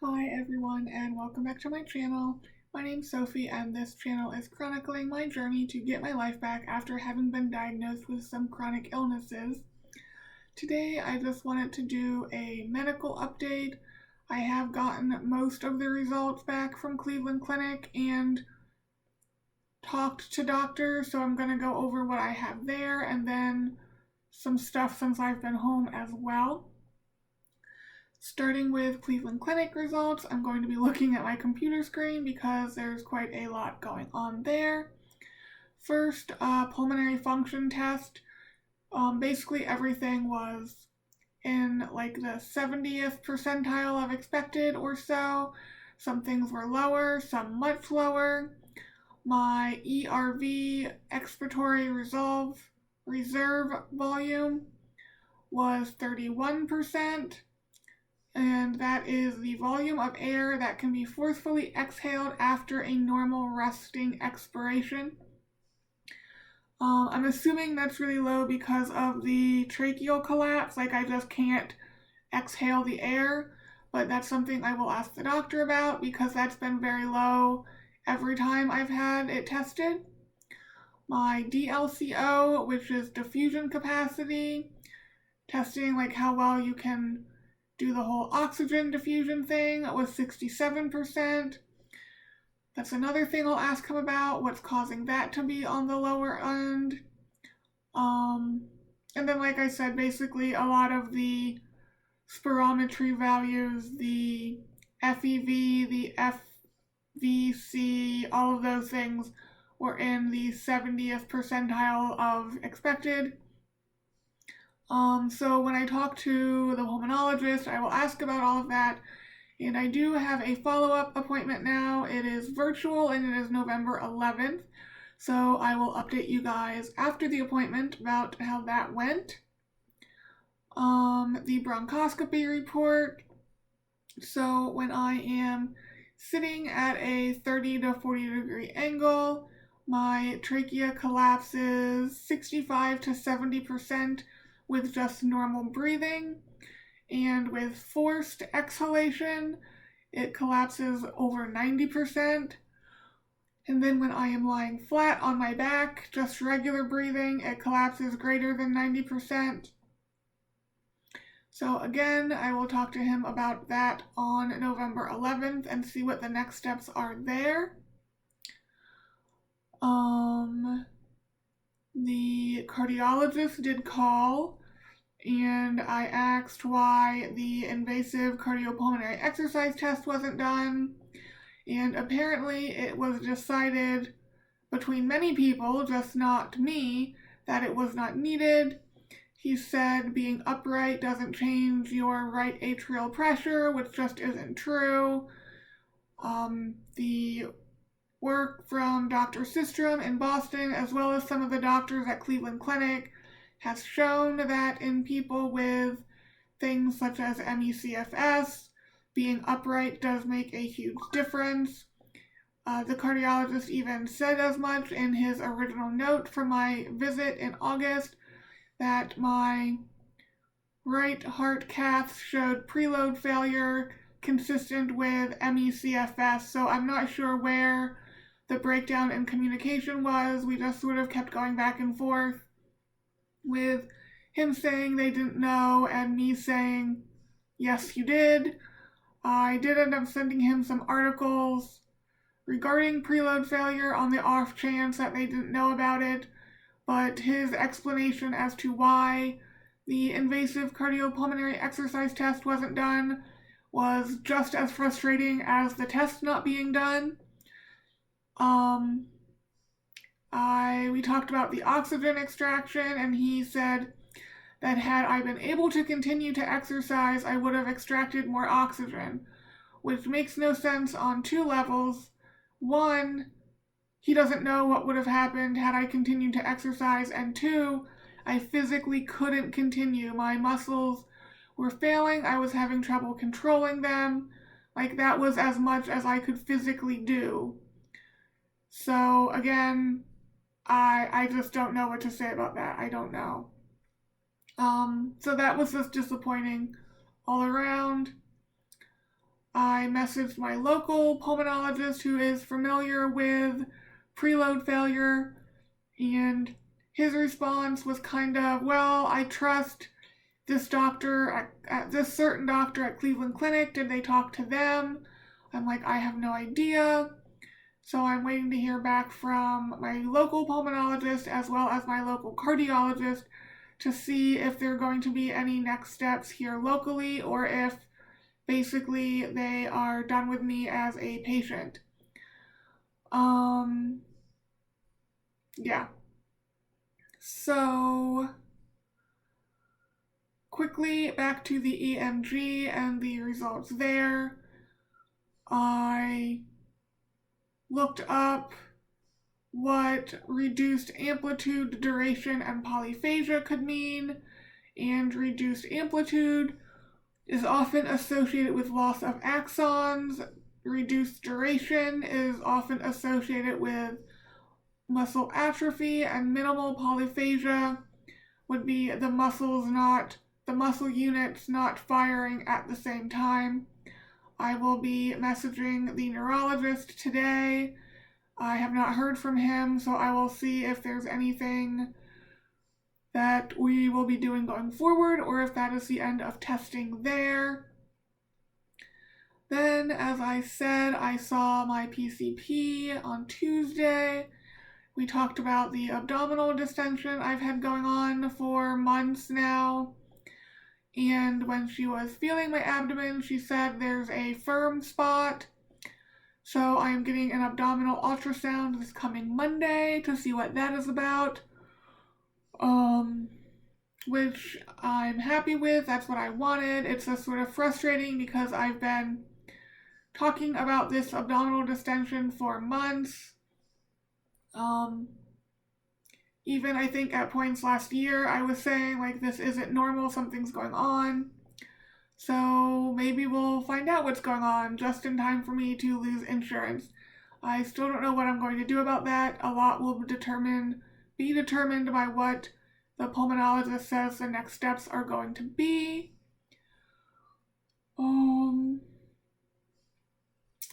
Hi everyone and welcome back to my channel. My name's Sophie and this channel is chronicling my journey to get my life back after having been diagnosed with some chronic illnesses. Today I just wanted to do a medical update. I have gotten most of the results back from Cleveland Clinic and talked to doctors, so I'm going to go over what I have there and then some stuff since I've been home as well. Starting with Cleveland Clinic results, I'm going to be looking at my computer screen because there's quite a lot going on there. First, pulmonary function test. Basically everything was in like the 70th percentile of expected or so. Some things were lower, some much lower. My ERV, expiratory reserve volume, was 31%. And that is the volume of air that can be forcefully exhaled after a normal resting expiration. I'm assuming that's really low because of the tracheal collapse, like I just can't exhale the air, but that's something I will ask the doctor about because that's been very low every time I've had it tested. My DLCO, which is diffusion capacity, testing like how well you can do the whole oxygen diffusion thing, was 67%. That's another thing I'll ask him about, what's causing that to be on the lower end. And then like I said, basically a lot of the spirometry values, the FEV, the FVC, all of those things were in the 70th percentile of expected. So when I talk to the pulmonologist, I will ask about all of that. And I do have a follow-up appointment now. It is virtual and it is November 11th. So I will update you guys after the appointment about how that went. The bronchoscopy report. So when I am sitting at a 30 to 40 degree angle, my trachea collapses 65 to 70% with just normal breathing, and with forced exhalation, it collapses over 90%. And then when I am lying flat on my back, just regular breathing, it collapses greater than 90%. So again, I will talk to him about that on November 11th and see what the next steps are there. The cardiologist did call, and I asked why the invasive cardiopulmonary exercise test wasn't done, and apparently it was decided between many people, just not me, that it was not needed. He said being upright doesn't change your right atrial pressure, which just isn't true. The work from Dr. Systrom in Boston, as well as some of the doctors at Cleveland Clinic, has shown that in people with things such as ME/CFS, being upright does make a huge difference. The cardiologist even said as much in his original note from my visit in August, that my right heart cath showed preload failure consistent with ME/CFS, so I'm not sure where the breakdown in communication was. We just sort of kept going back and forth with him saying they didn't know and me saying, yes, you did. I did end up sending him some articles regarding preload failure on the off chance that they didn't know about it, but his explanation as to why the invasive cardiopulmonary exercise test wasn't done was just as frustrating as the test not being done. We talked about the oxygen extraction, and he said that had I been able to continue to exercise, I would have extracted more oxygen, which makes no sense on two levels. One, he doesn't know what would have happened had I continued to exercise, and two, I physically couldn't continue. My muscles were failing, I was having trouble controlling them, like that was as much as I could physically do. So again, I just don't know what to say about that. I don't know. So that was just disappointing all around. I messaged my local pulmonologist who is familiar with preload failure, and his response was kind of, well, I trust this doctor at this certain doctor at Cleveland Clinic. Did they talk to them? I'm like, I have no idea. So I'm waiting to hear back from my local pulmonologist as well as my local cardiologist to see if there are going to be any next steps here locally, or if basically they are done with me as a patient. Yeah. So quickly back to the EMG and the results there. I looked up what reduced amplitude, duration, and polyphagia could mean, and reduced amplitude is often associated with loss of axons. Reduced duration is often associated with muscle atrophy, and minimal polyphagia would be the muscle units not firing at the same time. I will be messaging the neurologist today. I have not heard from him, so I will see if there's anything that we will be doing going forward, or if that is the end of testing there. Then, as I said, I saw my PCP on Tuesday. We talked about the abdominal distension I've had going on for months now. And when she was feeling my abdomen, she said there's a firm spot. So I'm getting an abdominal ultrasound this coming Monday to see what that is about. Which I'm happy with. That's what I wanted. It's just sort of frustrating because I've been talking about this abdominal distension for months. Even I think at points last year, I was saying, like, this isn't normal, something's going on. So maybe we'll find out what's going on just in time for me to lose insurance. I still don't know what I'm going to do about that. A lot will be determined by what the pulmonologist says the next steps are going to be.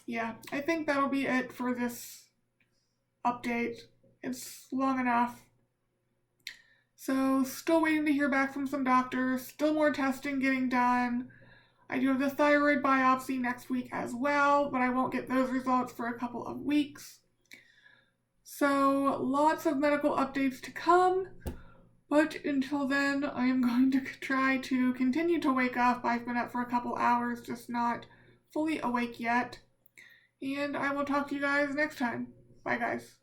Yeah, I think that'll be it for this update. It's long enough. So, still waiting to hear back from some doctors, still more testing getting done. I do have the thyroid biopsy next week as well, but I won't get those results for a couple of weeks. So, lots of medical updates to come, but until then, I am going to try to continue to wake up. I've been up for a couple hours, just not fully awake yet. And I will talk to you guys next time. Bye, guys.